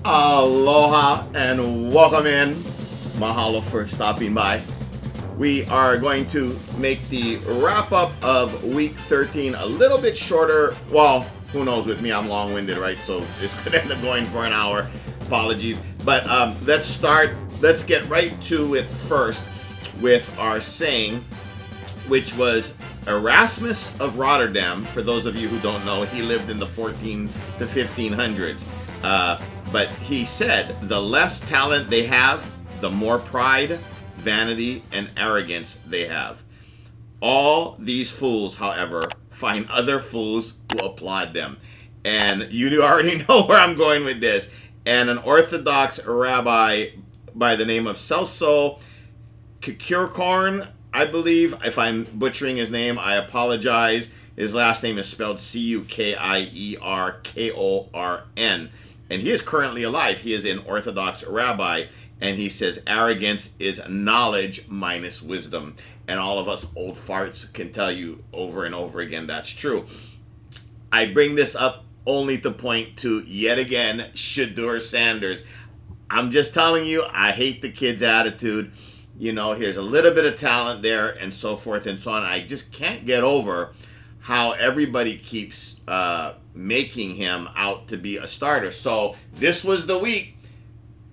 Aloha and welcome in. Mahalo for stopping by. We are going to make the wrap up of week 13 a little bit shorter. Well, who knows, with me, I'm long-winded, right? So this could end up going for an hour. Apologies. But let's get right to it first with our saying, which was Erasmus of Rotterdam. For those of you who don't know, he lived in the 14 to 1500s. But he said, the less talent they have, the more pride, vanity, and arrogance they have. All these fools, however, find other fools who applaud them. And you already know where I'm going with this. And an Orthodox rabbi by the name of Celso Kikirkorn, I believe, if I'm butchering his name, I apologize. His last name is spelled Cukierkorn. And he is currently alive. He is an Orthodox rabbi. And he says arrogance is knowledge minus wisdom. And all of us old farts can tell you over and over again that's true. I bring this up only to point to, yet again, Shedeur Sanders. I'm just telling you, I hate the kid's attitude. You know, here's a little bit of talent there and so forth and so on. I just can't get over how everybody keeps making him out to be a starter. So this was the week.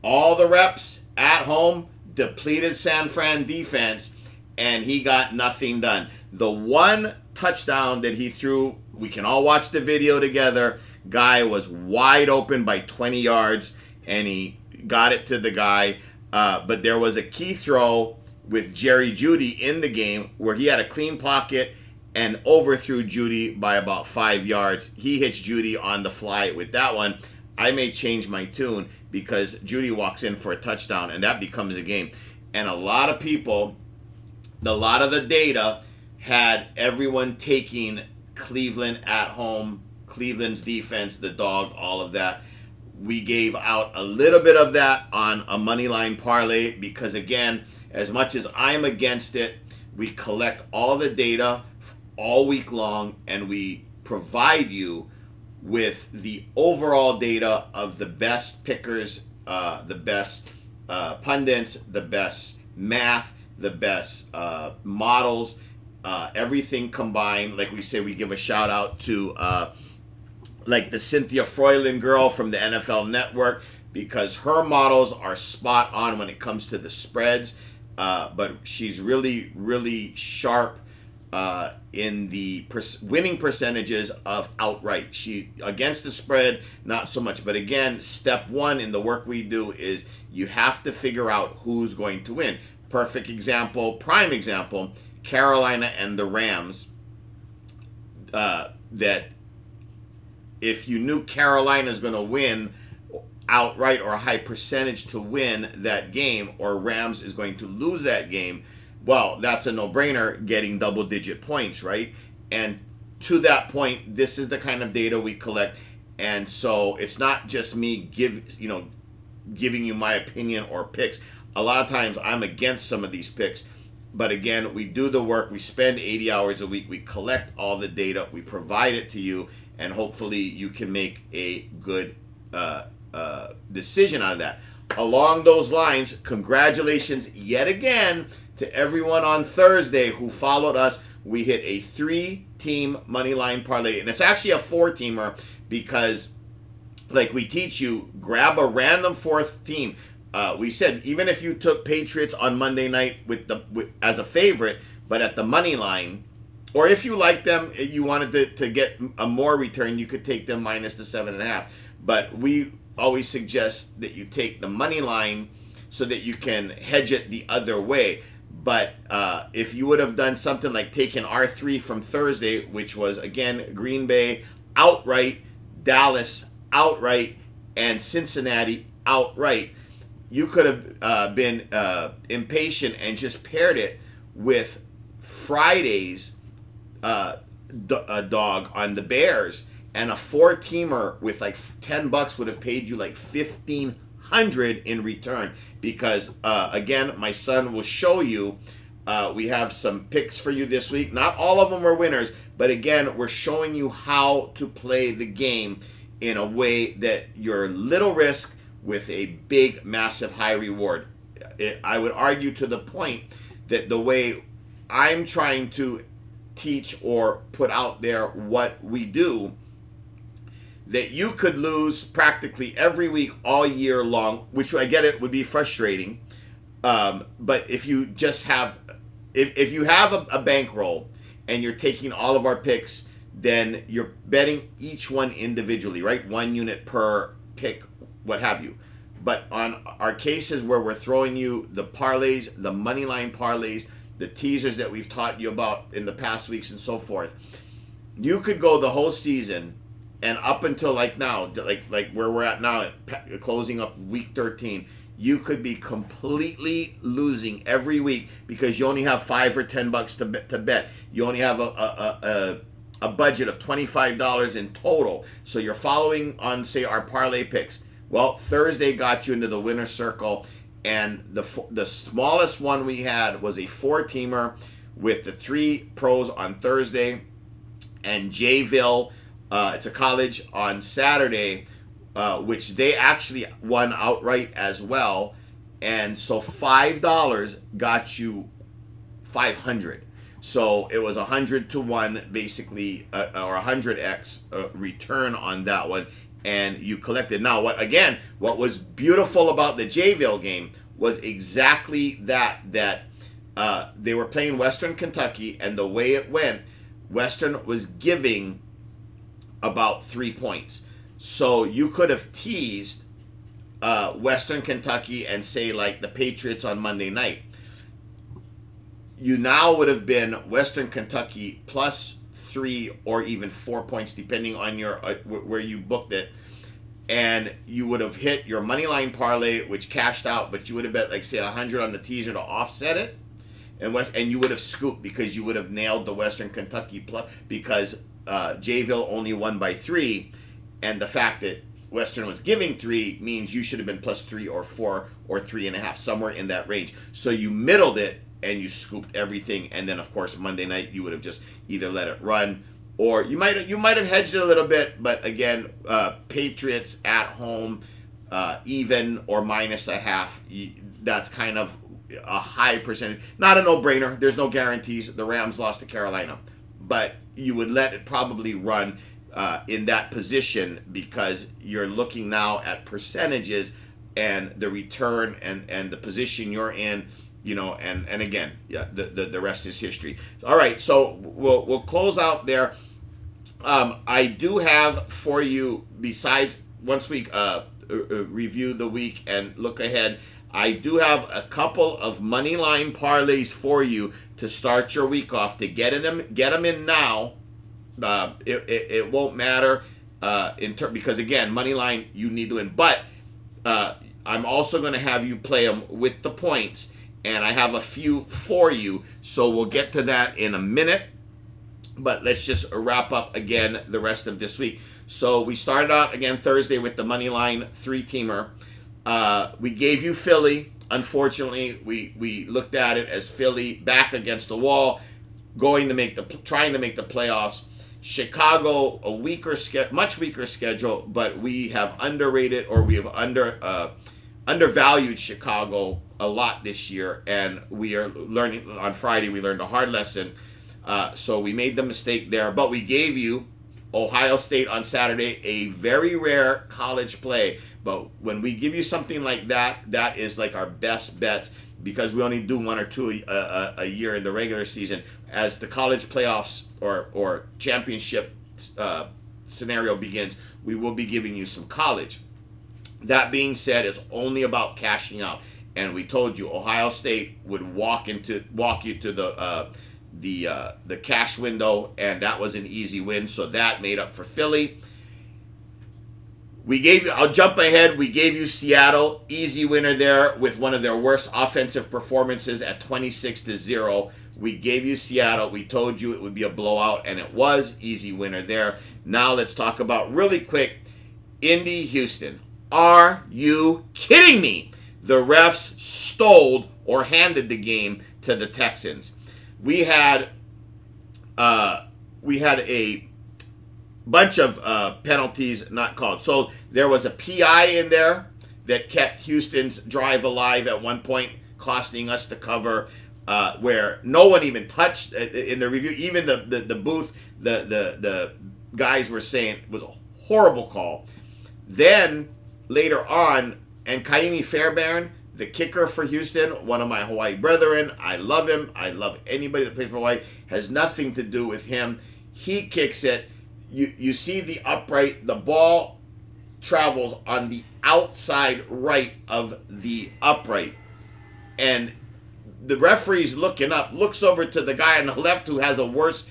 All the reps at home, depleted San Fran defense, and he got nothing done. The one touchdown that he threw, we can all watch the video together. Guy was wide open by 20 yards, and he got it to the guy. But there was a key throw with Jerry Jeudy in the game where he had a clean pocket and overthrew Jeudy by about 5 yards. He hits Jeudy on the fly with that one. I may change my tune because Jeudy walks in for a touchdown and that becomes a game. And a lot of people, a lot of the data had everyone taking Cleveland at home, Cleveland's defense, the dog, all of that. We gave out a little bit of that on a money line parlay because, again, as much as I'm against it, we collect all the data all week long and we provide you with the overall data of the best pickers, the best pundits, the best math, the best models, everything combined. Like we say, we give a shout out to like the Cynthia Freuland girl from the NFL Network because her models are spot on when it comes to the spreads. But she's really, really sharp in the winning percentages of outright. She against the spread, not so much. But again, step one in the work we do is you have to figure out who's going to win. Perfect example, prime example, Carolina and the Rams. That if you knew Carolina's going to win outright or a high percentage to win that game, or Rams is going to lose that game, well, that's a no-brainer, getting double-digit points, right? And to that point, this is the kind of data we collect. And so it's not just me giving you my opinion or picks. A lot of times I'm against some of these picks. But again, we do the work. We spend 80 hours a week. We collect all the data. We provide it to you. And hopefully you can make a good decision out of that. Along those lines, congratulations yet again to everyone on Thursday who followed us. We hit a 3-team money line parlay, and it's actually a 4-teamer because, like we teach you, grab a random 4th team. We said even if you took Patriots on Monday night as a favorite, but at the money line, or if you like them, you wanted to get a more return, you could take them minus the 7.5. But we always suggest that you take the money line so that you can hedge it the other way. But if you would have done something like taken R3 from Thursday, which was, again, Green Bay outright, Dallas outright, and Cincinnati outright, you could have been impatient and just paired it with Friday's dog on the Bears, and a 4-teamer with like $10 would have paid you like $1,500 in return. Because again, my son will show you. We have some picks for you this week. Not all of them are winners, but again, we're showing you how to play the game in a way that you're little risk with a big, massive, high reward. I would argue to the point that the way I'm trying to teach or put out there what we do, that you could lose practically every week all year long, which I get it would be frustrating. But if you just have, if you have a bankroll and you're taking all of our picks, then you're betting each one individually, right? 1 unit per pick, what have you. But on our cases where we're throwing you the parlays, the money line parlays, the teasers that we've taught you about in the past weeks and so forth, you could go the whole season and up until like now, like where we're at now, closing up week 13, you could be completely losing every week because you only have $5 or $10 to bet. You only have a budget of $25 in total. So you're following on, say, our parlay picks. Well, Thursday got you into the winner's circle, and the smallest one we had was a 4-teamer with the 3 pros on Thursday, and Jayville, it's a college, on Saturday, which they actually won outright as well. And so $5 got you 500. So it was 100 to 1, basically, or 100x return on that one. And you collected. Now, what was beautiful about the Jayville game was exactly that they were playing Western Kentucky, and the way it went, Western was giving about 3 points. So you could have teased Western Kentucky and say like the Patriots on Monday night. You now would have been Western Kentucky plus 3 or even 4 points, depending on your where you booked it, and you would have hit your money line parlay, which cashed out, but you would have bet like say 100 on the teaser to offset it, and you would have scooped because you would have nailed the Western Kentucky plus, because Jayville only won by 3, and the fact that Western was giving 3 means you should have been plus 3 or 4 or 3.5, somewhere in that range. So you middled it and you scooped everything, and then of course Monday night you would have just either let it run, or you might have hedged it a little bit. But again, Patriots at home, even or minus a half, that's kind of a high percentage. Not a no-brainer. There's no guarantees. The Rams lost to Carolina, but you would let it probably run in that position because you're looking now at percentages and the return and the position you're in. You know, and again, yeah, the rest is history. All right, so we'll close out there. I do have for you, besides once we review the week and look ahead, I do have a couple of money line parlays for you to start your week off. To get them in now. It won't matter because again, money line you need to win. But I'm also going to have you play them with the points. And I have a few for you, so we'll get to that in a minute. But let's just wrap up again the rest of this week. So we started out again Thursday with the money line 3-teamer. We gave you Philly. Unfortunately, we looked at it as Philly back against the wall, trying to make the playoffs. Chicago, much weaker schedule, but we have underrated, or we have undervalued Chicago a lot this year, and we are learning. On Friday we learned a hard lesson, so we made the mistake there. But we gave you Ohio State on Saturday, a very rare college play, but when we give you something like that, that is like our best bet, because we only do 1 or 2 a year in the regular season. As the college playoffs or championship scenario begins, we will be giving you some college. That being said, it's only about cashing out. And we told you Ohio State would walk you to the cash window, and that was an easy win. So that made up for Philly. I'll jump ahead. We gave you Seattle, easy winner there with one of their worst offensive performances at 26-0. We gave you Seattle. We told you it would be a blowout, and it was. Easy winner there. Now let's talk about really quick Indy, Houston. Are you kidding me? The refs stole or handed the game to the Texans. We had a bunch of penalties not called. So there was a PI in there that kept Houston's drive alive at one point, costing us the cover, where no one even touched in the review. Even the booth, the guys were saying it was a horrible call. Then later on, and Kaimi Fairbairn, the kicker for Houston, one of my Hawaii brethren, I love him. I love anybody that plays for Hawaii. Has nothing to do with him. He kicks it. You see the upright. The ball travels on the outside right of the upright. And the referee's looking up, looks over to the guy on the left who has a worse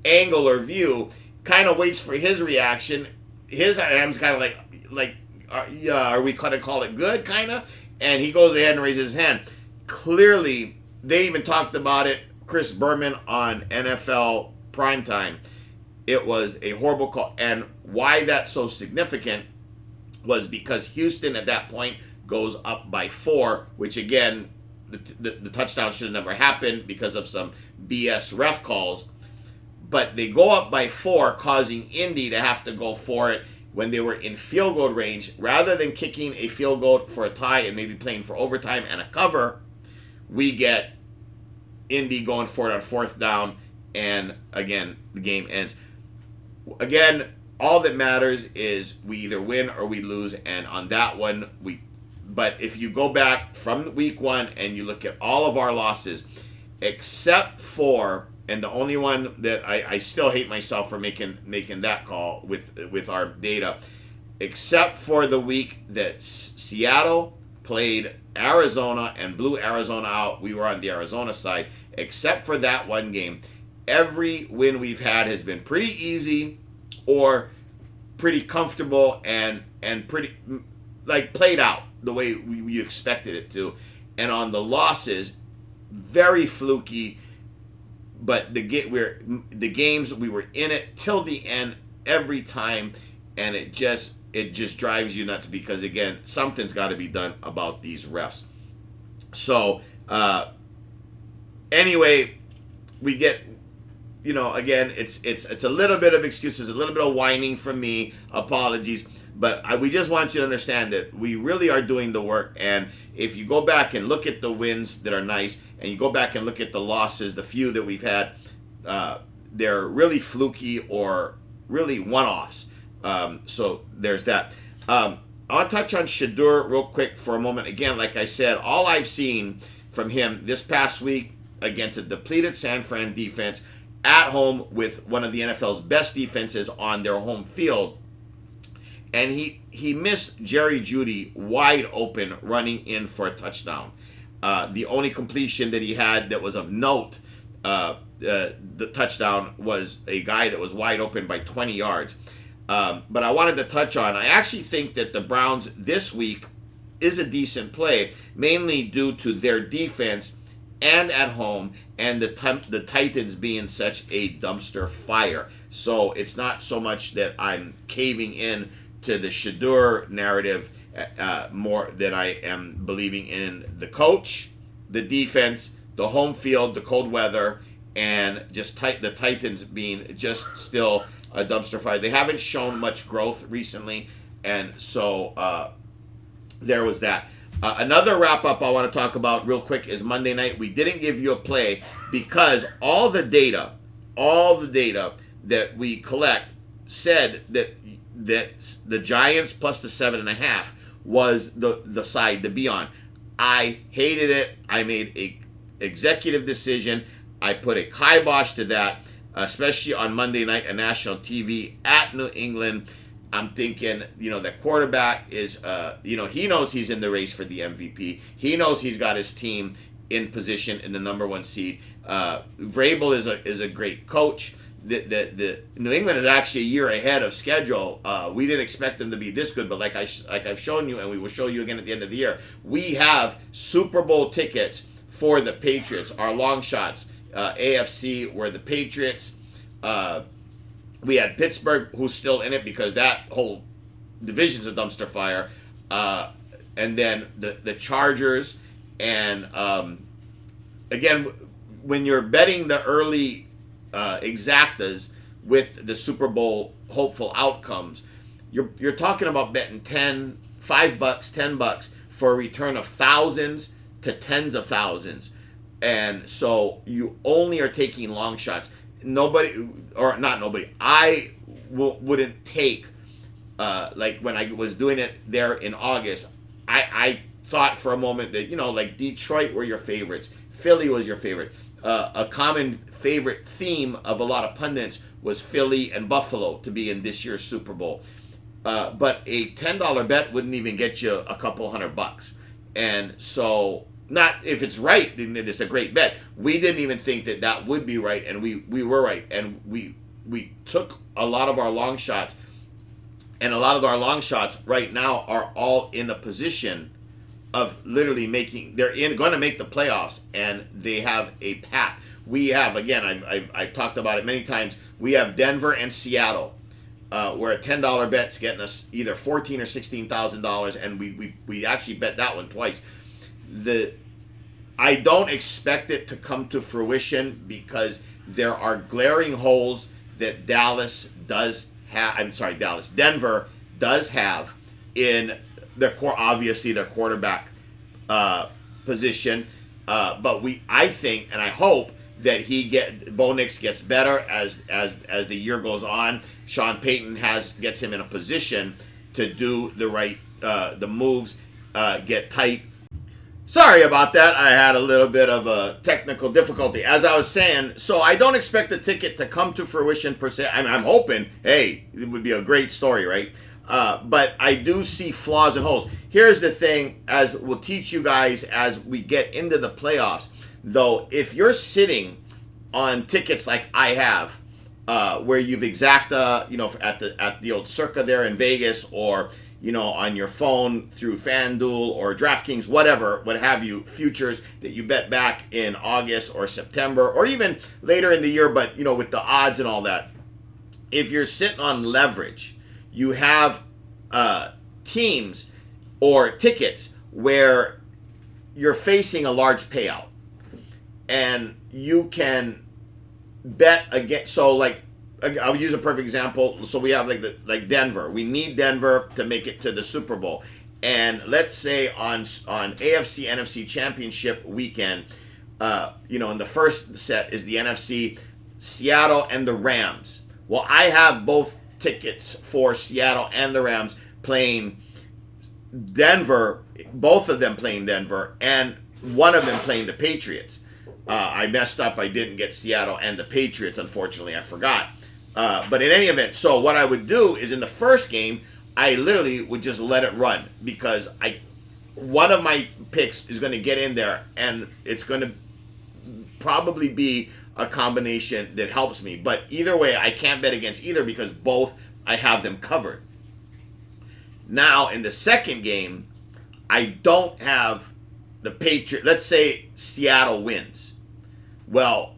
angle or view, kind of waits for his reaction. His hand's kind of like, are we going to call it good, kind of? And he goes ahead and raises his hand. Clearly, they even talked about it, Chris Berman on NFL Primetime. It was a horrible call. And why that's so significant was because Houston at that point goes up by 4, which again, the touchdown should have never happened because of some BS ref calls. But they go up by 4, causing Indy to have to go for it when they were in field goal range. Rather than kicking a field goal for a tie and maybe playing for overtime and a cover, we get Indy going for it on 4th down, and again, the game ends. Again, all that matters is we either win or we lose, and on that one, but if you go back from week 1 and you look at all of our losses, except for, and the only one that I still hate myself for making that call with our data, except for the week that Seattle played Arizona and blew Arizona out, we were on the Arizona side. Except for that one game, every win we've had has been pretty easy or pretty comfortable and pretty like played out the way we expected it to. And on the losses, very fluky. But the games, we were in it till the end every time, and it just drives you nuts because again, something's got to be done about these refs. So anyway, we get, again, it's a little bit of excuses, a little bit of whining from me, apologies, but we just want you to understand that we really are doing the work. And if you go back and look at the wins that are nice, and you go back and look at the losses, the few that we've had, they're really fluky or really one-offs. So there's that. I'll touch on Shadur real quick for a moment. Again, like I said, all I've seen from him this past week against a depleted San Fran defense at home with one of the NFL's best defenses on their home field. And he missed Jerry Jeudy wide open running in for a touchdown. The only completion that he had that was of note, the touchdown, was a guy that was wide open by 20 yards. But I wanted to touch on, I actually think that the Browns this week is a decent play, mainly due to their defense and at home, and the Titans being such a dumpster fire. So it's not so much that I'm caving in to the Shadur narrative more than I am believing in the coach, the defense, the home field, the cold weather, and just the Titans being just still a dumpster fire. They haven't shown much growth recently, and so there was that. Another wrap-up I want to talk about real quick is Monday night. We didn't give you a play because all the data that we collect said that the Giants plus the 7.5 was the side to be on. I hated it. I made a executive decision. I put a kibosh to that, especially on Monday night on national TV at New England. I'm thinking, the quarterback is, he knows he's in the race for the MVP. He knows he's got his team in position in the number 1 seed. Vrabel is a great coach. The New England is actually a year ahead of schedule. We didn't expect them to be this good, but like I've shown you, and we will show you again at the end of the year, we have Super Bowl tickets for the Patriots. Our long shots, AFC, were the Patriots. We had Pittsburgh, who's still in it because that whole division's a dumpster fire. And then the Chargers. And again, when you're betting the early exactas with the Super Bowl hopeful outcomes, you're talking about betting 10, $5, $10 for a return of thousands to tens of thousands. And so you only are taking long shots. Nobody, or not nobody, I wouldn't take, like when I was doing it there in August, I thought for a moment that, like Detroit were your favorites. Philly was your favorite. A common favorite theme of a lot of pundits was Philly and Buffalo to be in this year's Super Bowl. But a $10 bet wouldn't even get you a couple $100. And so, not if it's right, then it's a great bet. We didn't even think that that would be right, and we were right. And we took a lot of our long shots, and a lot of our long shots right now are all in a position of literally going to make the playoffs, and they have a path. We have, again, I've talked about it many times, we have Denver and Seattle, where a $10 bet's getting us either $14,000 or $16,000, and we actually bet that one twice. I don't expect it to come to fruition because there are glaring holes that Denver does have in obviously their quarterback position, but I think and I hope that Bo Nix gets better as the year goes on. Sean Payton gets him in a position to do the right the moves, get tight. Sorry about that. I had a little bit of a technical difficulty. As I was saying, so I don't expect the ticket to come to fruition per se. I'm hoping, hey, it would be a great story, right? But I do see flaws and holes. Here's the thing, as we'll teach you guys as we get into the playoffs, though, if you're sitting on tickets like I have, where you've exacta, at the old Circa there in Vegas, or on your phone through FanDuel or DraftKings, what have you, futures that you bet back in August or September or even later in the year, but with the odds and all that. If you're sitting on leverage, you have teams or tickets where you're facing a large payout, and you can bet against. So, like, I'll use a perfect example. So we have like Denver. We need Denver to make it to the Super Bowl, and let's say on AFC NFC Championship weekend, in the first set is the NFC, Seattle and the Rams. Well, I have both tickets for Seattle and the Rams playing Denver, both of them playing Denver, and one of them playing the Patriots. I messed up. I didn't get Seattle and the Patriots, unfortunately. I forgot. But in any event, so what I would do is in the first game, I literally would just let it run because one of my picks is going to get in there, and it's going to probably be a combination that helps me. But either way, I can't bet against either because both I have them covered. Now, in the second game, I don't have the Patriots. Let's say Seattle wins. Well,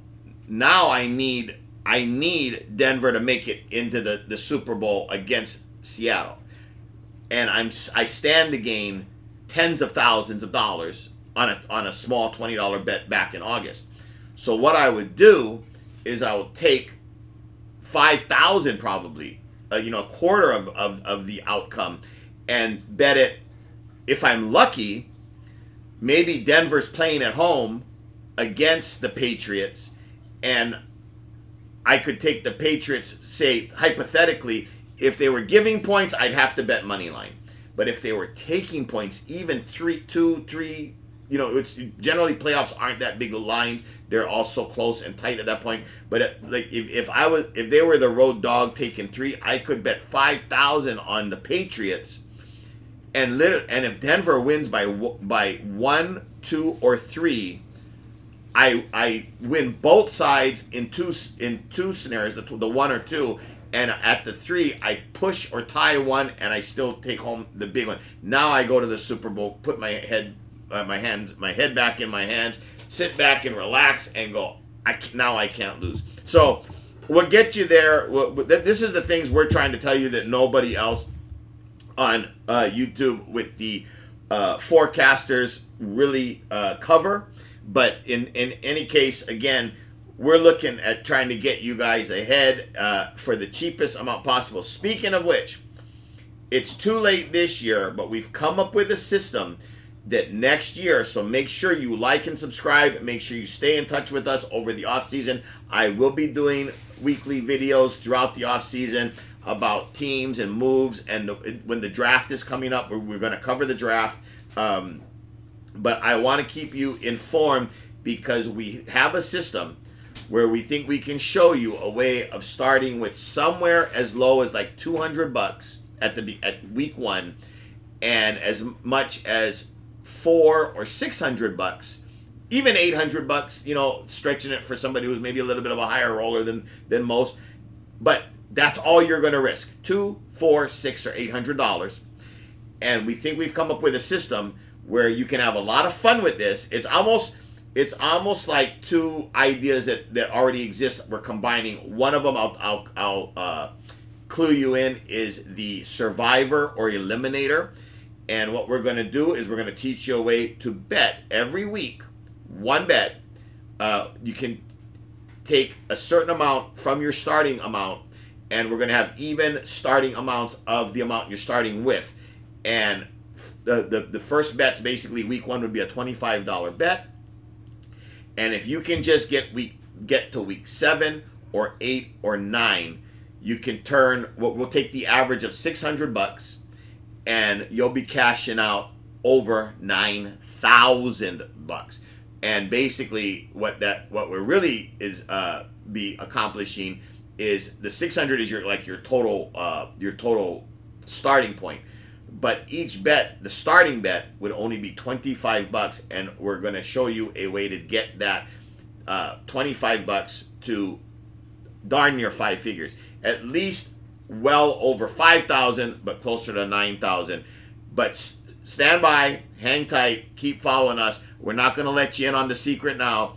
now I need Denver to make it into the Super Bowl against Seattle. And I stand to gain tens of thousands of dollars on a small $20 bet back in August. So what I would do is I would take 5,000 probably, a quarter of the outcome, and bet it. If I'm lucky, maybe Denver's playing at home against the Patriots, and I could take the Patriots, say, hypothetically, if they were giving points, I'd have to bet money line. But if they were taking points, even 2, 3, it's generally playoffs aren't that big of lines. They're all so close and tight at that point. But if they were the road dog taking 3, I could bet 5,000 on the Patriots. And if Denver wins by 1, 2, or 3, I win both sides in two scenarios, the 1 or 2, and at the 3 I push or tie one, and I still take home the big one. Now I go to the Super Bowl, put my head back in my hands, sit back and relax, and go. Now I can't lose. So what gets you there? This is the things we're trying to tell you that nobody else on YouTube with the forecasters really cover. But in any case, again, we're looking at trying to get you guys ahead for the cheapest amount possible. Speaking of which, it's too late this year, but we've come up with a system that next year, so make sure you like and subscribe. Make sure you stay in touch with us over the off season. I will be doing weekly videos throughout the off season about teams and moves, and when the draft is coming up, we're going to cover the draft. But I want to keep you informed because we have a system where we think we can show you a way of starting with somewhere as low as like $200 at week 1, and as much as $400 or $600, even $800. You know, stretching it for somebody who's maybe a little bit of a higher roller than most. But that's all you're going to risk: $200, $400, $600, or $800. And we think we've come up with a system where you can have a lot of fun with this. It's almost like two ideas that already exist. We're combining one of them. I'll clue you in, is the survivor or eliminator. And what we're going to do is we're going to teach you a way to bet every week. One bet. You can take a certain amount from your starting amount, and we're going to have even starting amounts of the amount you're starting with. And the first bet's basically week 1 would be a $25 bet. And if you can just get to week 7 or 8 or 9, you can turn, we'll take the average of $600, and you'll be cashing out over $9,000. And basically what we're really is be accomplishing is the 600 is your total starting point. But each bet, the starting bet, would only be $25, and we're going to show you a way to get that $25 to darn near 5 figures. At least well over 5,000, but closer to 9,000. But stand by, hang tight, keep following us. We're not going to let you in on the secret now.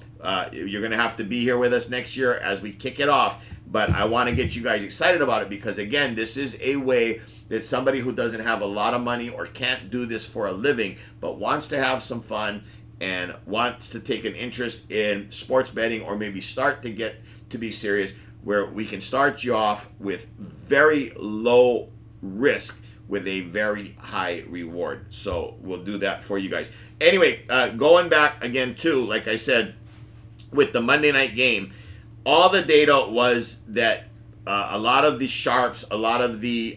You're going to have to be here with us next year as we kick it off. But I want to get you guys excited about it because, again, this is a way that somebody who doesn't have a lot of money or can't do this for a living but wants to have some fun and wants to take an interest in sports betting, or maybe start to get to be serious, where we can start you off with very low risk with a very high reward. So we'll do that for you guys. Anyway, going back again too, like I said, with the Monday night game, all the data was that a lot of the sharps, a lot of the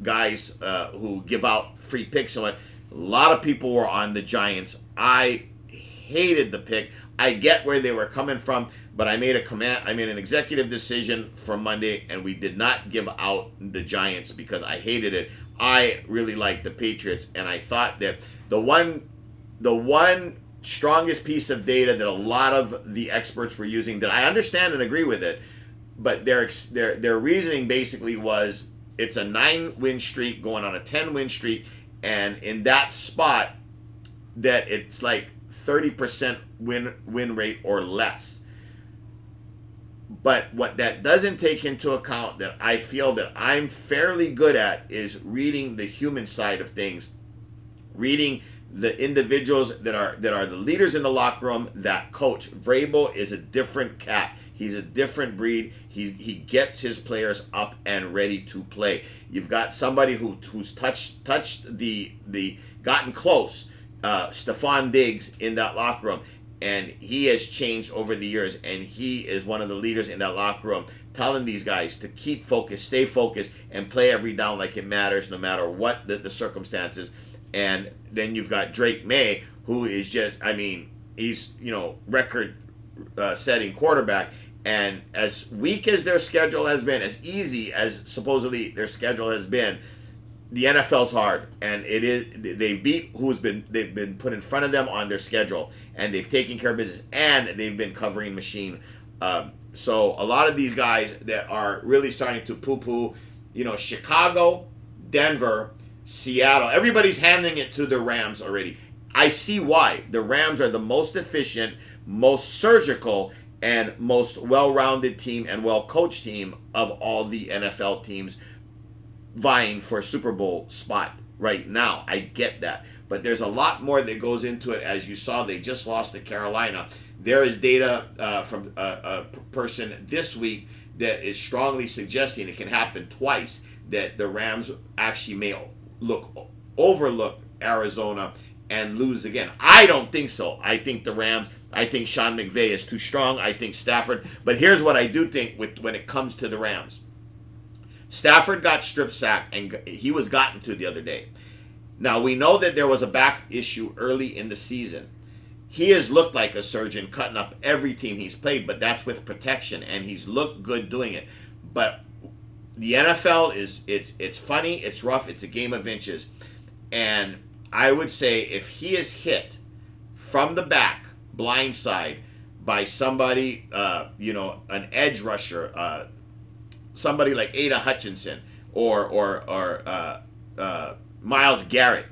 guys who give out free picks, and a lot of people were on the Giants. I hated the pick. I get where they were coming from, but I made an executive decision for Monday, and we did not give out the Giants because I hated it. I really liked the Patriots, and I thought that the one strongest piece of data that a lot of the experts were using, that I understand and agree with it, but their reasoning basically was it's a 9-win streak going on a 10-win streak, and in that spot that it's like 30% win rate or less. But what that doesn't take into account, that I feel that I'm fairly good at, is reading the human side of things, reading the individuals that are the leaders in the locker room. That coach Vrabel is a different cat. He's a different breed. He gets his players up and ready to play. You've got somebody who's touched gotten close, Stephon Diggs, in that locker room, and he has changed over the years, and he is one of the leaders in that locker room, telling these guys to keep focused, stay focused, and play every down like it matters, no matter what the circumstances. And then you've got Drake May, who is just, he's, record setting quarterback. And as weak as their schedule has been, as easy as supposedly their schedule has been, the NFL's hard, and it is. They beat they've been put in front of them on their schedule, and they've taken care of business, and they've been covering machine. So a lot of these guys that are really starting to poo-poo, Chicago, Denver, Seattle, everybody's handing it to the Rams already. I see why. The Rams are the most efficient, most surgical, and most well-rounded team and well-coached team of all the NFL teams vying for a Super Bowl spot right now. I get that. But there's a lot more that goes into it. As you saw, they just lost to Carolina. There is data from a person this week that is strongly suggesting it can happen twice. that the Rams actually may overlook Arizona and lose again. I don't think so. I think I think Sean McVay is too strong. I think Stafford. But here's what I do think when it comes to the Rams. Stafford got strip sacked, and he was gotten to the other day. Now, we know that there was a back issue early in the season. He has looked like a surgeon cutting up every team he's played, but that's with protection, and he's looked good doing it. But the NFL it's funny, it's rough, it's a game of inches. And I would say if he is hit from the back, blindside, by somebody, an edge rusher, somebody like Ada Hutchinson or Myles Garrett,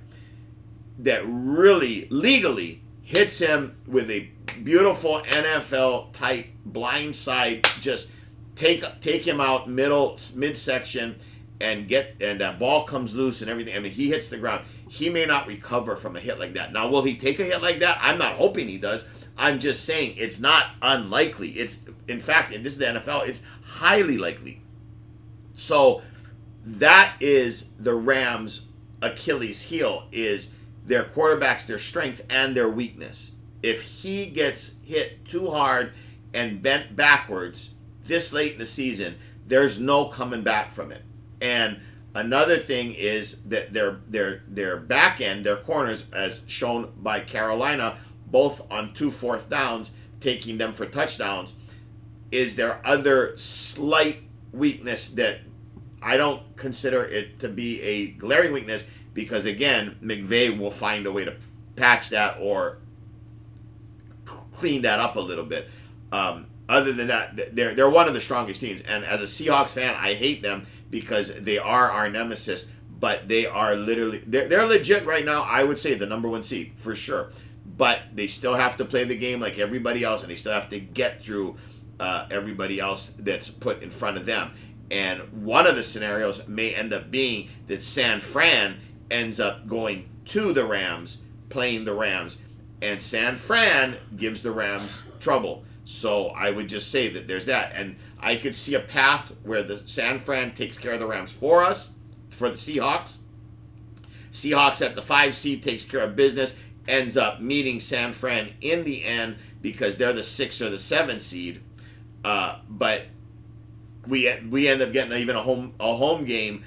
that really legally hits him with a beautiful NFL type blindside, just take him out midsection, and that ball comes loose and everything. I mean, he hits the ground. He may not recover from a hit like that. Now, will he take a hit like that? I'm not hoping he does. I'm just saying it's not unlikely. It's, in fact, and this is the NFL, it's highly likely. So that is the Rams' Achilles heel, is their quarterbacks, their strength and their weakness. If he gets hit too hard and bent backwards this late in the season, there's no coming back from it. And another thing is that their back end, their corners, as shown by Carolina, both on 2 4th downs, taking them for touchdowns, is their other slight weakness that I don't consider it to be a glaring weakness, because again, McVay will find a way to patch that or clean that up a little bit. Other than that, they're one of the strongest teams. And as a Seahawks fan, I hate them because they are our nemesis. But they are literally, they're legit right now. I would say the number 1 seed for sure. But they still have to play the game like everybody else, and they still have to get through everybody else that's put in front of them. And one of the scenarios may end up being that San Fran ends up going to the Rams, playing the Rams, and San Fran gives the Rams trouble. So I would just say that there's that. And I could see a path where the San Fran takes care of the Rams for us, for the Seahawks. Seahawks at the 5 seed takes care of business, ends up meeting San Fran in the end because they're the 6 or the 7 seed. But we end up getting even a home game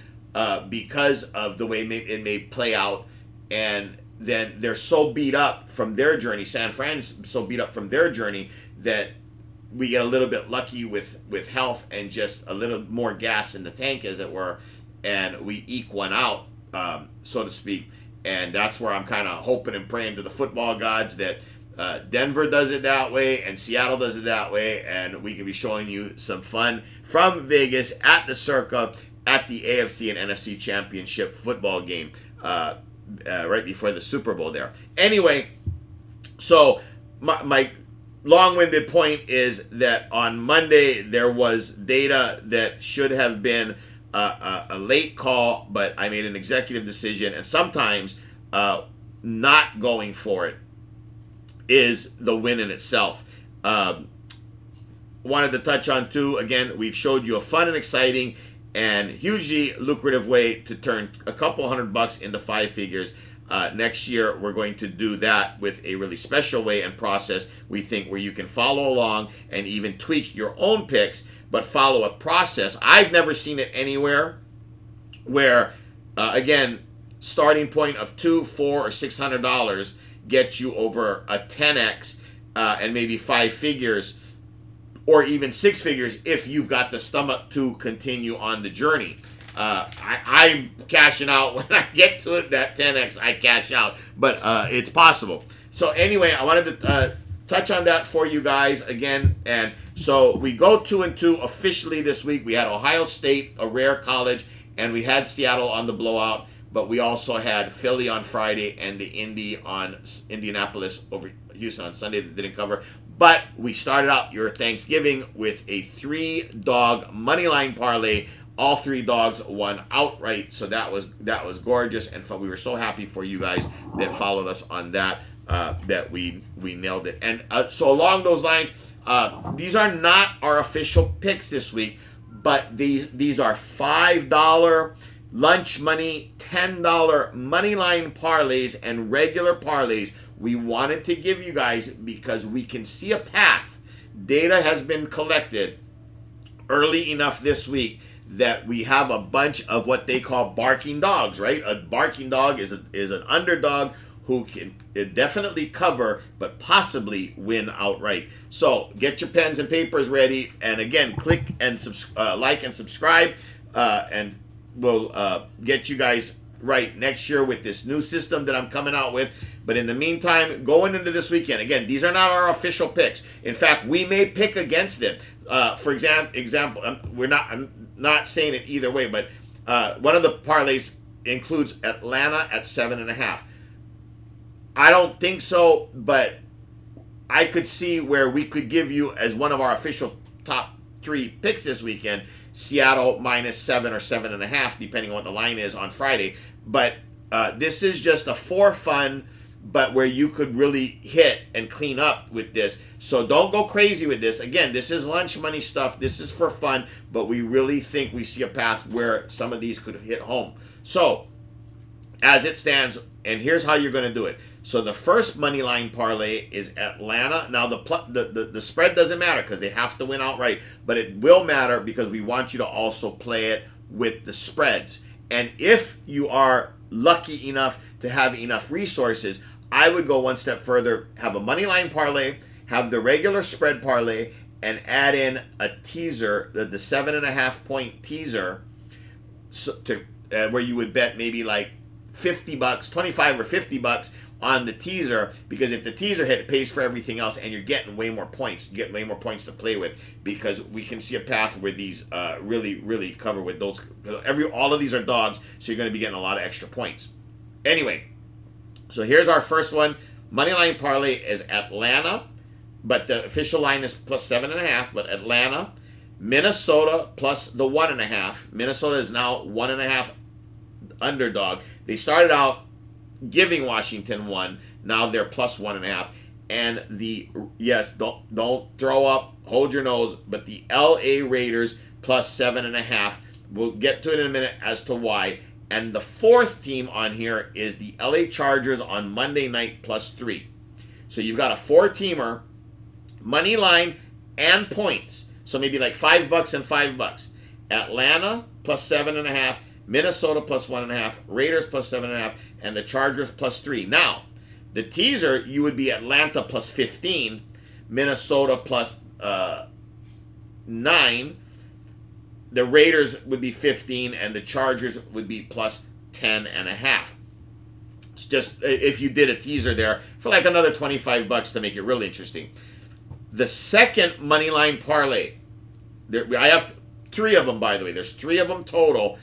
because of the way it may play out. And then they're so beat up from their journey. San Fran's so beat up from their journey that we get a little bit lucky with health and just a little more gas in the tank, as it were, and we eke one out, so to speak. And that's where I'm kind of hoping and praying to the football gods that Denver does it that way and Seattle does it that way, and we can be showing you some fun from Vegas at the Circa at the AFC and NFC Championship football game right before the Super Bowl there. Anyway, so my long-winded point is that on Monday there was data that should have been a late call, but I made an executive decision, and sometimes not going for it is the win in itself. Wanted to touch on too, again, we've showed you a fun and exciting and hugely lucrative way to turn a couple $100 into 5 figures. Next year, we're going to do that with a really special way and process, we think, where you can follow along and even tweak your own picks, but follow a process. I've never seen it anywhere where, again, starting point of $200, $400, or $600 gets you over a 10x and maybe 5 figures, or even 6 figures if you've got the stomach to continue on the journey. I'm cashing out when I get to it, that 10x, I cash out, but it's possible. So anyway, I wanted to touch on that for you guys again. And so we go 2-2 officially this week. We had Ohio State, a rare college, and we had Seattle on the blowout, but we also had Philly on Friday and the Indy on Indianapolis over Houston on Sunday that didn't cover. But we started out your Thanksgiving with a 3-dog moneyline parlay. All 3 dogs won outright, so that was gorgeous and fun. We were so happy for you guys that followed us on that, that we nailed it. And so along those lines, these are not our official picks this week, but these are $5 lunch money, $10 money line parlays, and regular parlays. We wanted to give you guys because we can see a path. Data has been collected early enough this week that we have a bunch of what they call barking dogs, right? A barking dog is an underdog who can definitely cover, but possibly win outright. So get your pens and papers ready, and again, click and like and subscribe, and we'll get you guys right next year with this new system that I'm coming out with. But in the meantime, going into this weekend, again, these are not our official picks. In fact, we may pick against it. For example, I'm not saying it either way, but one of the parlays includes Atlanta at 7.5. I don't think so, but I could see where we could give you as one of our official top 3 picks this weekend, Seattle -7 or 7.5, depending on what the line is on Friday. But this is just a for fun, but where you could really hit and clean up with this. So don't go crazy with this. Again, this is lunch money stuff. This is for fun, but we really think we see a path where some of these could hit home. So as it stands, and here's how you're going to do it. So the first money line parlay is Atlanta. Now the spread doesn't matter because they have to win outright, but it will matter because we want you to also play it with the spreads. And if you are lucky enough to have enough resources, I would go one step further, have a money line parlay, have the regular spread parlay, and add in a teaser, the 7.5 point teaser, so where you would bet maybe like $50, 25 or $50 on the teaser, because if the teaser hit, it pays for everything else, and you're getting way more points. You get way more points to play with, because we can see a path where these really cover with those. All of these are dogs, so you're going to be getting a lot of extra points. Anyway, so here's our first one. Moneyline parlay is Atlanta, but the official line is +7.5. But Atlanta, Minnesota plus the 1.5. Minnesota is now 1.5 underdog. They started out giving Washington 1. Now they're +1.5. And don't throw up, hold your nose, but the LA Raiders +7.5. We'll get to it in a minute as to why. And the fourth team on here is the LA Chargers on Monday night +3. So you've got a 4-teamer, money line and points. So maybe like $5 and $5. Atlanta +7.5. Minnesota +1.5, Raiders +7.5, and the Chargers +3. Now, the teaser, you would be Atlanta +15, Minnesota +9, the Raiders would be 15, and the Chargers would be +10.5. It's just, if you did a teaser there, for like another $25 to make it really interesting. The second money line parlay, I have 3 of them, by the way. There's 3 of them total.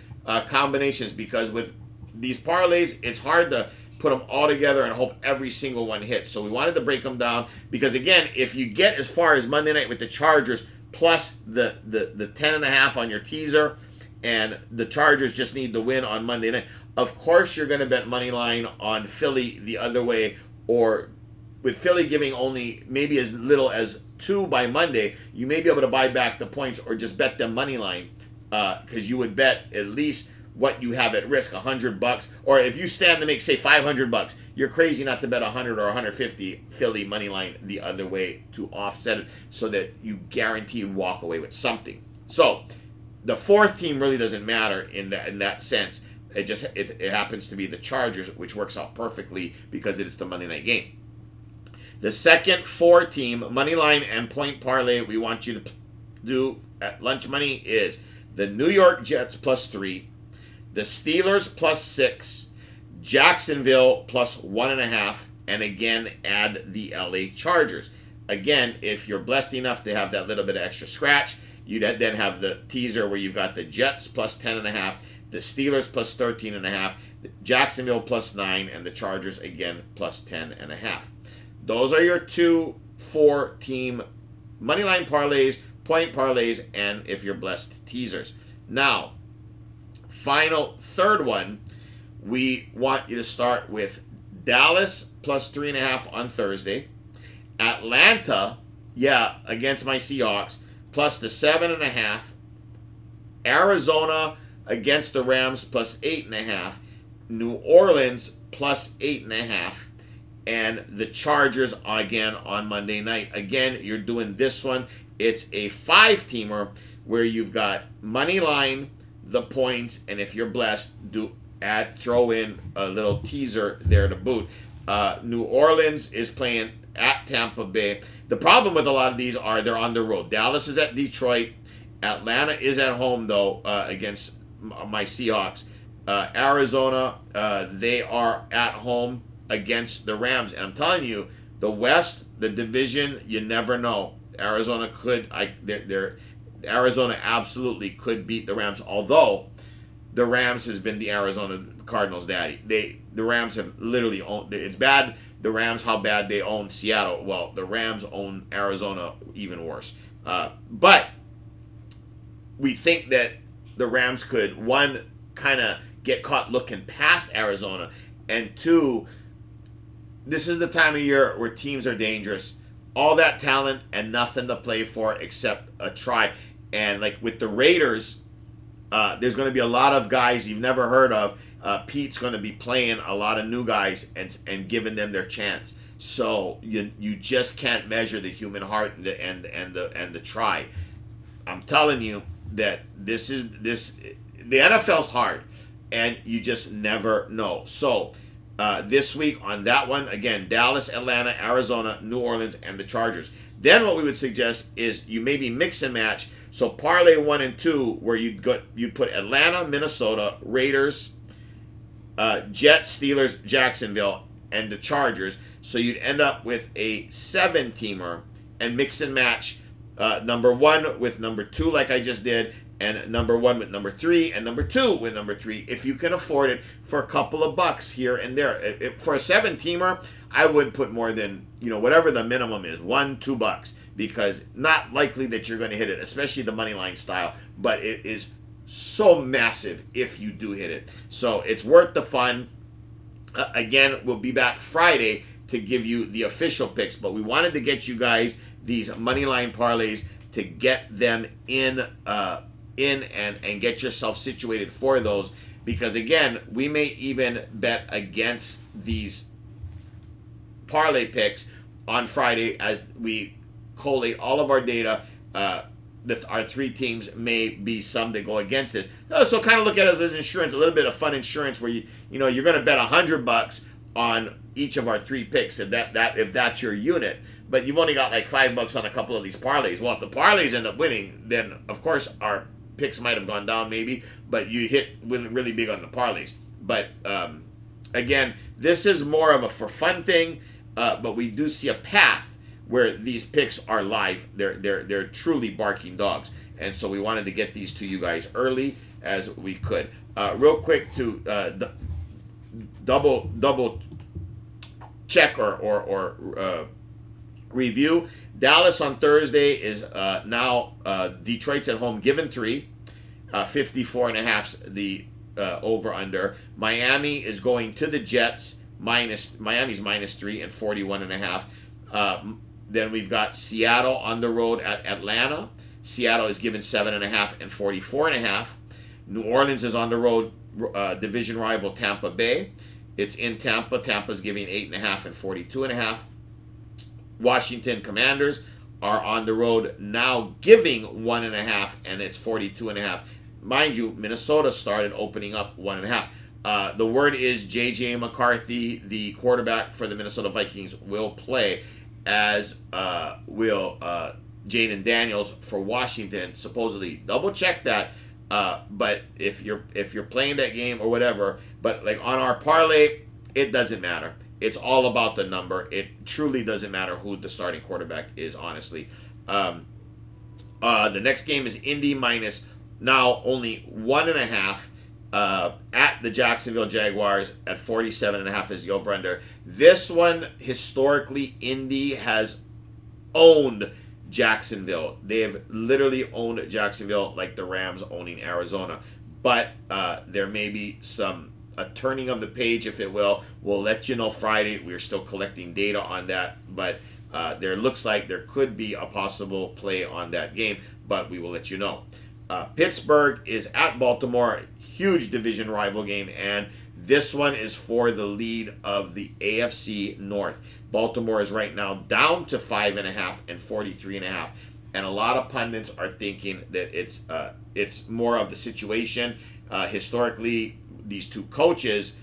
Combinations, because with these parlays it's hard to put them all together and hope every single one hits. So we wanted to break them down, because again, if you get as far as Monday night with the Chargers plus the 10.5 on your teaser, and the Chargers just need to win on Monday night, of course you're going to bet money line on Philly the other way, or with Philly giving only maybe as little as 2 by Monday, you may be able to buy back the points or just bet them money line. Because you would bet at least what you have at risk, $100, or if you stand to make, say, $500, you're crazy not to bet 100 or 150 Philly money line the other way to offset it, so that you guarantee walk away with something. So the fourth team really doesn't matter in that sense. It happens to be the Chargers, which works out perfectly because it's the Monday night game. The second 4-team money line and point parlay we want you to do at lunch money is the New York Jets +3, the Steelers +6, Jacksonville +1.5, and again, add the LA Chargers. Again, if you're blessed enough to have that little bit of extra scratch, you'd then have the teaser where you've got the Jets +10.5, the Steelers +13.5, Jacksonville +9, and the Chargers again +10.5. Those are your 2 4-team moneyline parlays, point parlays, and if you're blessed, teasers. Now, final third one, we want you to start with Dallas +3.5 on Thursday, Atlanta, against my Seahawks, plus the 7.5 Arizona against the Rams plus 8.5. New Orleans plus 8.5. And the Chargers again on Monday night. Again, you're doing this one. It's a 5-teamer where you've got money line, the points, and if you're blessed, throw in a little teaser there to boot. New Orleans is playing at Tampa Bay. The problem with a lot of these are they're on the road. Dallas is at Detroit. Atlanta is at home, though, against my Seahawks. Arizona, they are at home against the Rams. And I'm telling you, the West, the division, you never know. Arizona Arizona absolutely could beat the Rams, although the Rams has been the Arizona Cardinals' daddy. The Rams have literally owned. It's bad. The Rams, how bad they own Seattle. Well, the Rams own Arizona even worse. But we think that the Rams could, one, kind of get caught looking past Arizona, and two, this is the time of year where teams are dangerous. All that talent and nothing to play for except a try. And like with the Raiders, there's going to be a lot of guys you've never heard of. Pete's going to be playing a lot of new guys and giving them their chance. So you just can't measure the human heart and the try. I'm telling you that the NFL's hard, and you just never know. So this week on that one, again, Dallas, Atlanta, Arizona, New Orleans, and the Chargers. Then what we would suggest is you maybe mix and match. So parlay 1 and 2, where you'd put Atlanta, Minnesota, Raiders, Jets, Steelers, Jacksonville, and the Chargers. So you'd end up with a 7-teamer and mix and match number 1 with number 2, like I just did, and number 1 with number 3, and number 2 with number 3, if you can afford it, for a couple of bucks here and there. For a 7-teamer, I would put more than, whatever the minimum is, $1-2, because not likely that you're going to hit it, especially the money line style, but it is so massive if you do hit it. So it's worth the fun. Again, we'll be back Friday to give you the official picks, but we wanted to get you guys these money line parlays to get them in and get yourself situated for those, because again, we may even bet against these parlay picks on Friday as we collate all of our data. Our 3 teams may be some that go against this. So kind of look at it as insurance, a little bit of fun insurance, where you're going to bet $100 on each of our 3 picks if that's your unit, but you've only got like $5 on a couple of these parlays. Well, if the parlays end up winning, then of course our picks might have gone down maybe, but you hit really big on the parlays. But again, this is more of a for fun thing, but we do see a path where these picks are live. They're truly barking dogs, and so we wanted to get these to you guys early as we could. Real quick to double check or review. Dallas on Thursday is now Detroit's at home, given 3, 54.5's the over under. Miami is going to the Jets, Miami's -3 and 41.5. Then we've got Seattle on the road at Atlanta. Seattle is given 7.5 and 44.5. New Orleans is on the road, division rival Tampa Bay. It's in Tampa. Tampa's giving 8.5 and 42.5. Washington Commanders are on the road now, giving 1.5, and it's 42.5. Mind you, Minnesota started opening up 1.5. The word is J.J. McCarthy, the quarterback for the Minnesota Vikings, will play, as will Jaden Daniels for Washington. Supposedly, double check that. But if you're playing that game or whatever, but like on our parlay, it doesn't matter. It's all about the number. It truly doesn't matter who the starting quarterback is, honestly. The next game is Indy minus now only 1.5 at the Jacksonville Jaguars at 47.5 is the over-under. This one, historically, Indy has owned Jacksonville. They have literally owned Jacksonville like the Rams owning Arizona. But there may be a turning of the page, if it will. We'll let you know Friday. We're still collecting data on that, but there looks like there could be a possible play on that game, but we will let you know. Pittsburgh is at Baltimore, huge division rival game, and this one is for the lead of the AFC North. Baltimore is right now down to 5.5 and 43.5, and a lot of pundits are thinking that it's more of the situation. Historically, these two coaches,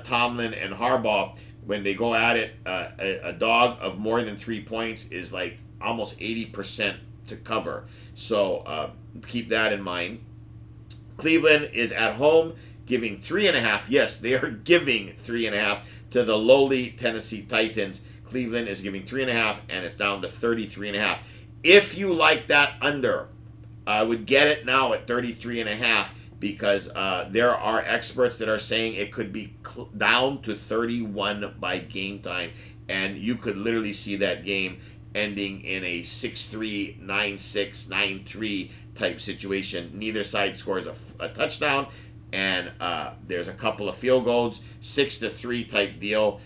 Tomlin and Harbaugh, when they go at it, a dog of more than 3 points is like almost 80% to cover. So keep that in mind. Cleveland is at home, giving 3.5. Yes, they are giving 3.5 to the lowly Tennessee Titans. Cleveland is giving 3.5, and it's down to 33.5. If you like that under, I would get it now at 33.5 because there are experts that are saying it could be down to 31 by game time, and you could literally see that game ending in a 6-3, 9-6, 9-3 type situation. Neither side scores a touchdown, and there's a couple of field goals, 6-3 type deal.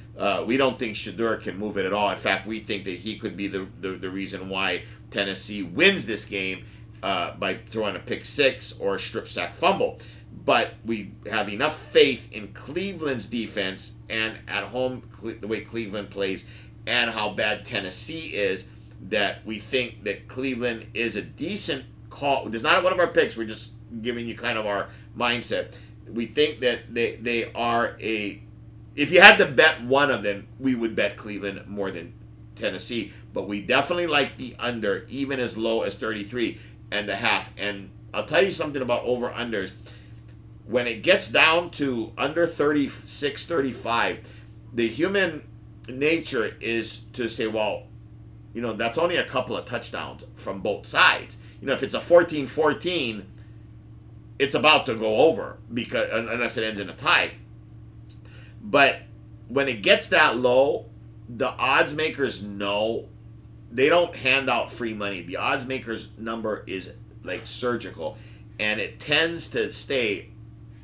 We don't think Shedeur can move it at all. In fact, we think that he could be the reason why Tennessee wins this game by throwing a pick six or a strip sack fumble. But we have enough faith in Cleveland's defense and at home, the way Cleveland plays, and how bad Tennessee is, that we think that Cleveland is a decent call. There's not one of our picks. We're just giving you kind of our mindset. We think that they are a... If you had to bet one of them, we would bet Cleveland more than Tennessee. But we definitely like the under, even as low as 33.5. And I'll tell you something about over-unders. When it gets down to under 36, 35, the human nature is to say, well, that's only a couple of touchdowns from both sides. If it's a 14-14, it's about to go over, because unless it ends in a tie. But when it gets that low, the odds makers know they don't hand out free money. The odds makers number is like surgical, and it tends to stay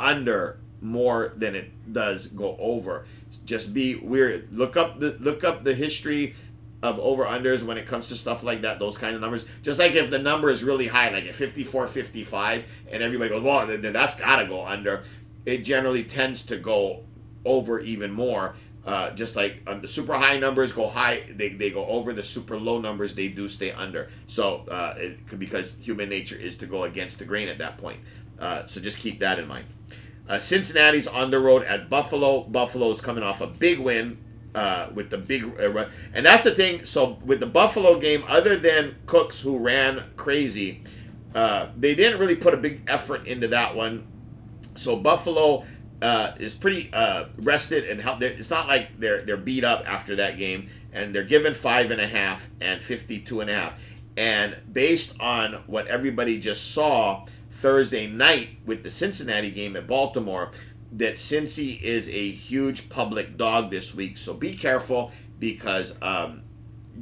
under more than it does go over. Just be weird. Look up the history of over-unders when it comes to stuff like that, those kind of numbers. Just like if the number is really high, like at 54, 55, and everybody goes, well, then that's got to go under. It generally tends to go over even more. Just like the super high numbers go high, they go over. The super low numbers, they do stay under. So because human nature is to go against the grain at that point. So just keep that in mind. Cincinnati's on the road at Buffalo. Buffalo is coming off a big win with the big run. And that's the thing. So with the Buffalo game, other than Cooks, who ran crazy, they didn't really put a big effort into that one. So Buffalo is pretty rested and helped. It's not like they're beat up after that game. And they're given 5.5 and 52.5. And based on what everybody just saw Thursday night with the Cincinnati game at Baltimore, that Cincy is a huge public dog this week. So be careful, because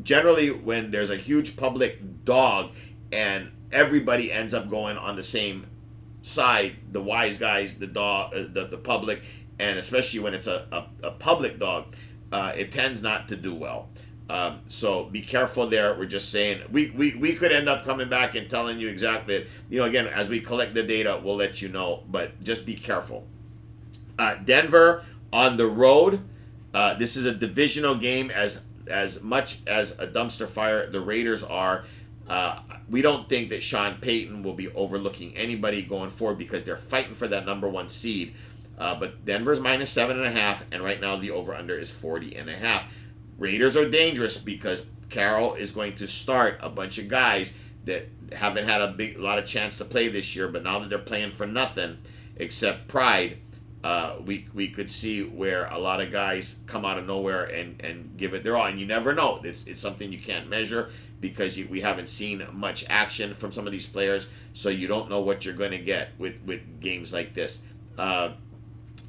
generally when there's a huge public dog and everybody ends up going on the same side, the wise guys, the dog, the public, and especially when it's a public dog, it tends not to do well. So be careful there. We're just saying we could end up coming back and telling you exactly, again, as we collect the data, we'll let you know, but just be careful. Denver on the road. This is a divisional game as much as a dumpster fire the Raiders are. We don't think that Sean Payton will be overlooking anybody going forward, because they're fighting for that number one seed. But Denver's minus 7.5, and right now the over-under is 40.5. Raiders are dangerous because Carroll is going to start a bunch of guys that haven't had a lot of chance to play this year, but now that they're playing for nothing except pride, we could see where a lot of guys come out of nowhere and give it their all. And you never know. It's something you can't measure, because we haven't seen much action from some of these players, so you don't know what you're going to get with games like this.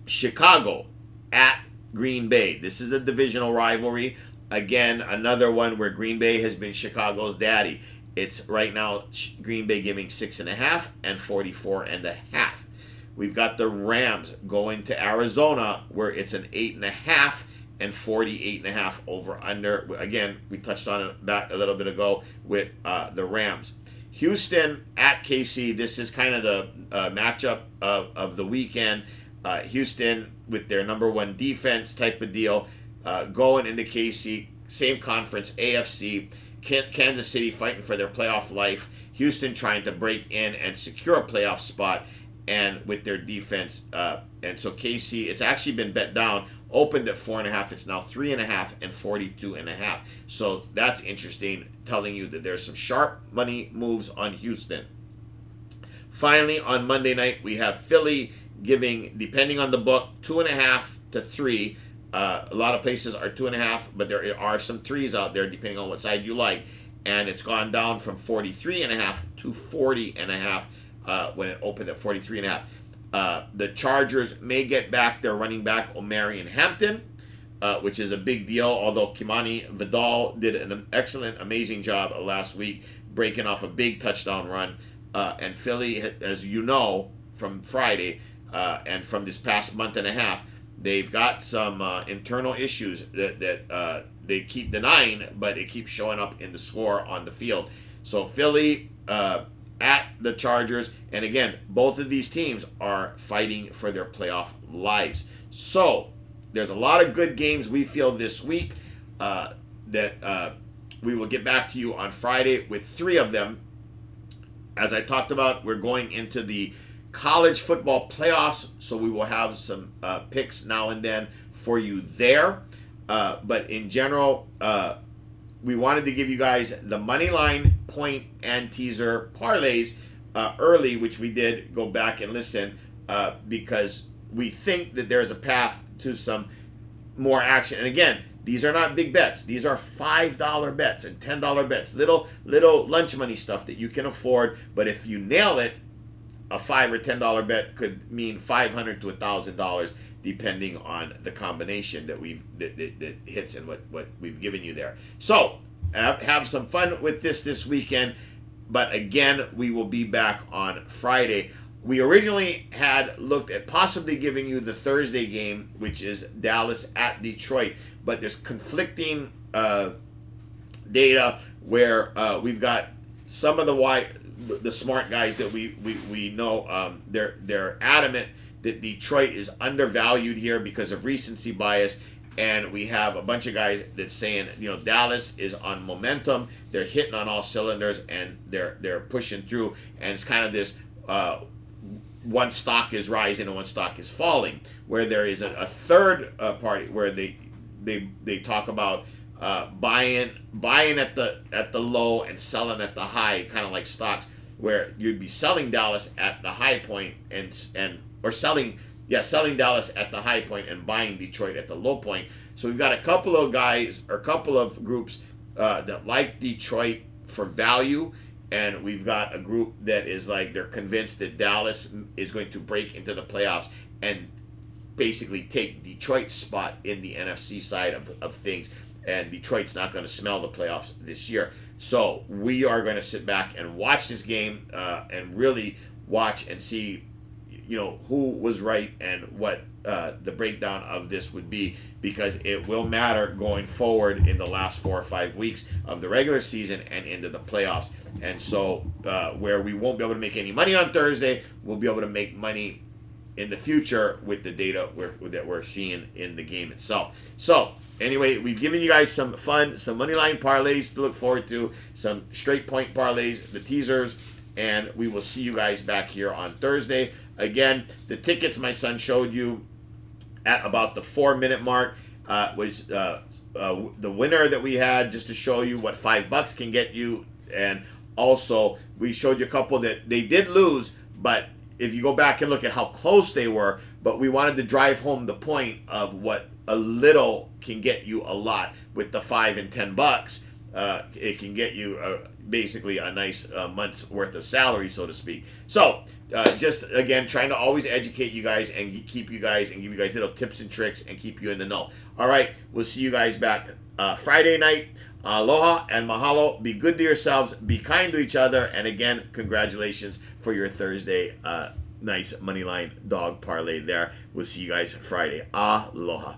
Chicago at Green Bay. This is a divisional rivalry. Again, another one where Green Bay has been Chicago's daddy. It's right now Green Bay giving 6.5 and 44.5. We've got the Rams going to Arizona, where it's an 8.5 and 48.5 over under. Again, we touched on that a little bit ago with the Rams. Houston at KC. This is kind of the matchup of the weekend. Houston with their number one defense type of deal, going into KC, same conference, AFC. Kansas City fighting for their playoff life. Houston trying to break in and secure a playoff spot, and with their defense. And so KC, it's actually been bet down. Opened at 4.5. It's now 3.5 and 42.5. So that's interesting, telling you that there's some sharp money moves on Houston. Finally, on Monday night, we have Philly giving, depending on the book, 2.5 to 3. A lot of places are 2.5, but there are some 3s out there depending on what side you like. And it's gone down from 43.5 to 40.5 when it opened at 43.5. The Chargers may get back their running back Omarion Hampton, which is a big deal, although Kimani Vidal did an excellent, amazing job last week, breaking off a big touchdown run. And Philly, as you know, from Friday and from this past month and a half, they've got some internal issues that they keep denying, but it keeps showing up in the score on the field. So Philly at the Chargers, and again, both of these teams are fighting for their playoff lives. So there's a lot of good games we feel this week that we will get back to you on Friday with 3 of them. As I talked about, we're going into the college football playoffs, so we will have some picks now and then for you there. But in general, we wanted to give you guys the money line, point, and teaser parlays early, which we did. Go back and listen because we think that there's a path to some more action. And again, these are not big bets. These are $5 bets and $10 bets, little lunch money stuff that you can afford. But if you nail it, a $5 or $10 bet could mean $500 to $1,000, depending on the combination that that hits and what we've given you there. So have some fun with this weekend. But again, we will be back on Friday. We originally had looked at possibly giving you the Thursday game, which is Dallas at Detroit, but there's conflicting data where we've got some of the smart guys that we know, they're adamant that Detroit is undervalued here because of recency bias, and we have a bunch of guys that's saying, Dallas is on momentum, they're hitting on all cylinders, and they're pushing through, and it's kind of this one stock is rising and one stock is falling, where there is a third party where they talk about buying at the low and selling at the high, kind of like stocks, where you'd be selling Dallas at the high point or selling Dallas at the high point and buying Detroit at the low point. So we've got a couple of guys or a couple of groups that like Detroit for value, and we've got a group that is like they're convinced that Dallas is going to break into the playoffs and basically take Detroit's spot in the NFC side of things. And Detroit's not going to smell the playoffs this year. So we are going to sit back and watch this game and really watch and see, who was right and what the breakdown of this would be, because it will matter going forward in the last 4 or 5 weeks of the regular season and into the playoffs. And so where we won't be able to make any money on Thursday, we'll be able to make money in the future with the data that we're seeing in the game itself. So anyway, we've given you guys some fun, some money line parlays to look forward to, some straight point parlays, the teasers, and we will see you guys back here on Thursday. Again, the tickets my son showed you at about the 4-minute mark was the winner that we had, just to show you what $5 can get you. And also, we showed you a couple that they did lose, but if you go back and look at how close they were, but we wanted to drive home the point of what a little can get you a lot. With the $5 and $10, it can get you basically a nice month's worth of salary, so to speak. So just again, trying to always educate you guys and keep you guys and give you guys little tips and tricks and keep you in the know. All right, we'll see you guys back Friday night. Aloha and mahalo. Be good to yourselves. Be kind to each other. And again, congratulations for your Thursday nice moneyline dog parlay there. We'll see you guys Friday. Aloha.